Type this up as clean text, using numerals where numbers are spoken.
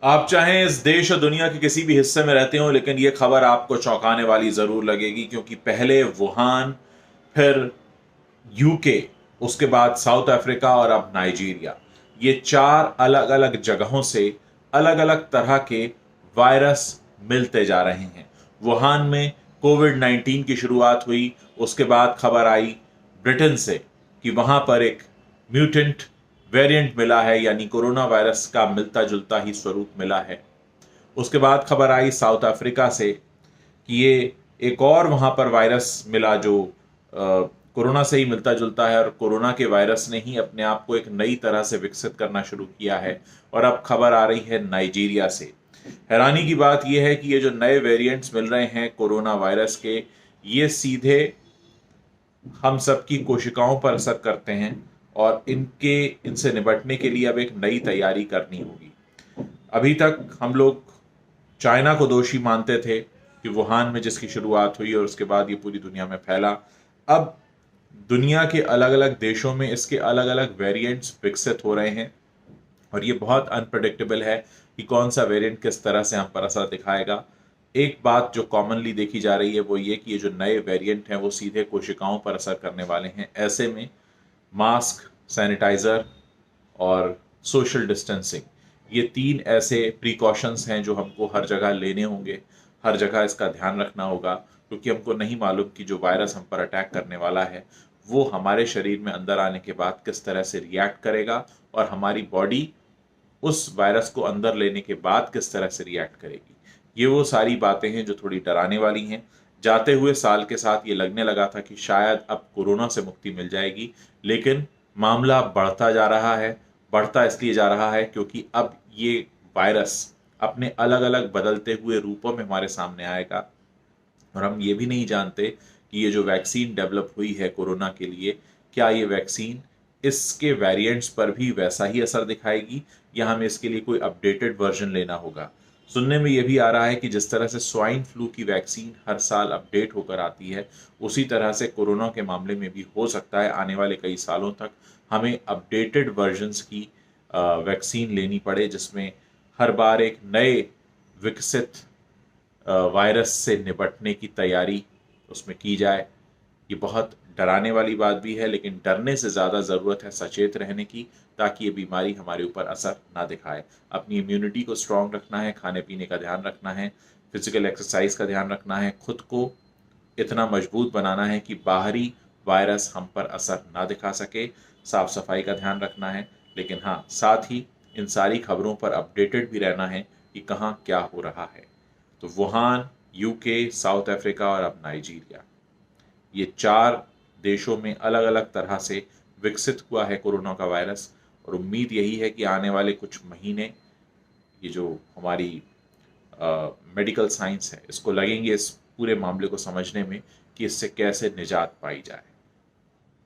आप चाहें इस देश और दुनिया के किसी भी हिस्से में रहते हो, लेकिन यह खबर आपको चौंकाने वाली जरूर लगेगी, क्योंकि पहले वुहान, फिर यूके, उसके बाद साउथ अफ्रीका और अब नाइजीरिया, ये चार अलग अलग जगहों से अलग अलग तरह के वायरस मिलते जा रहे हैं। वुहान में कोविड-19 की शुरुआत हुई, उसके बाद खबर आई ब्रिटेन से कि वहां पर एक म्यूटेंट वेरिएंट मिला है, यानी कोरोना वायरस का मिलता जुलता ही स्वरूप मिला है। उसके बाद खबर आई साउथ अफ्रीका से कि ये एक और वहां पर वायरस मिला जो कोरोना से ही मिलता जुलता है, और कोरोना के वायरस ने ही अपने आप को एक नई तरह से विकसित करना शुरू किया है। और अब खबर आ रही है नाइजीरिया से। हैरानी की बात यह है कि ये जो नए वेरिएंट्स मिल रहे हैं कोरोना वायरस के, ये सीधे हम सबकी कोशिकाओं पर असर करते हैं, और इनसे निपटने के लिए अब एक नई तैयारी करनी होगी। अभी तक हम लोग चाइना को दोषी मानते थे कि वुहान में जिसकी शुरुआत हुई और उसके बाद ये पूरी दुनिया में फैला। अब दुनिया के अलग अलग देशों में इसके अलग अलग वेरिएंट्स विकसित हो रहे हैं, और ये बहुत अनप्रडिक्टेबल है कि कौन सा वेरिएंट किस तरह से हम पर असर दिखाएगा। एक बात जो कॉमनली देखी जा रही है वो ये कि ये जो नए वेरिएंट हैं वो सीधे कोशिकाओं पर असर करने वाले हैं। ऐसे में मास्क, सैनिटाइज़र और सोशल डिस्टेंसिंग, ये तीन ऐसे प्रिकॉशंस हैं जो हमको हर जगह लेने होंगे, हर जगह इसका ध्यान रखना होगा, क्योंकि हमको नहीं मालूम कि जो वायरस हम पर अटैक करने वाला है वो हमारे शरीर में अंदर आने के बाद किस तरह से रिएक्ट करेगा, और हमारी बॉडी उस वायरस को अंदर लेने के बाद किस तरह से रिएक्ट करेगी। ये वो सारी बातें हैं जो थोड़ी डराने वाली हैं। जाते हुए साल के साथ ये लगने लगा था कि शायद अब कोरोना से मुक्ति मिल जाएगी, लेकिन मामला बढ़ता जा रहा है। बढ़ता इसलिए जा रहा है क्योंकि अब ये वायरस अपने अलग अलग बदलते हुए रूपों में हमारे सामने आएगा, और हम ये भी नहीं जानते कि ये जो वैक्सीन डेवलप हुई है कोरोना के लिए, क्या ये वैक्सीन इसके वेरिएंट्स पर भी वैसा ही असर दिखाएगी, या हमें इसके लिए कोई अपडेटेड वर्जन लेना होगा। सुनने में ये भी आ रहा है कि जिस तरह से स्वाइन फ्लू की वैक्सीन हर साल अपडेट होकर आती है, उसी तरह से कोरोना के मामले में भी हो सकता है आने वाले कई सालों तक हमें अपडेटेड वर्जन्स की वैक्सीन लेनी पड़े, जिसमें हर बार एक नए विकसित वायरस से निपटने की तैयारी उसमें की जाए। ये बहुत डराने वाली बात भी है, लेकिन डरने से ज़्यादा ज़रूरत है सचेत रहने की, ताकि ये बीमारी हमारे ऊपर असर ना दिखाए। अपनी इम्यूनिटी को स्ट्रांग रखना है, खाने पीने का ध्यान रखना है, फिजिकल एक्सरसाइज का ध्यान रखना है, खुद को इतना मजबूत बनाना है कि बाहरी वायरस हम पर असर ना दिखा सके, साफ सफाई का ध्यान रखना है, लेकिन हाँ, साथ ही इन सारी खबरों पर अपडेटेड भी रहना है कि कहाँ क्या हो रहा है। तो वुहान, यूके, साउथ अफ्रीका और अब नाइजीरिया, ये चार देशों में अलग अलग तरह से विकसित हुआ है कोरोना का वायरस, और उम्मीद यही है कि आने वाले कुछ महीने ये जो हमारी मेडिकल साइंस है इसको लगेंगे इस पूरे मामले को समझने में कि इससे कैसे निजात पाई जाए।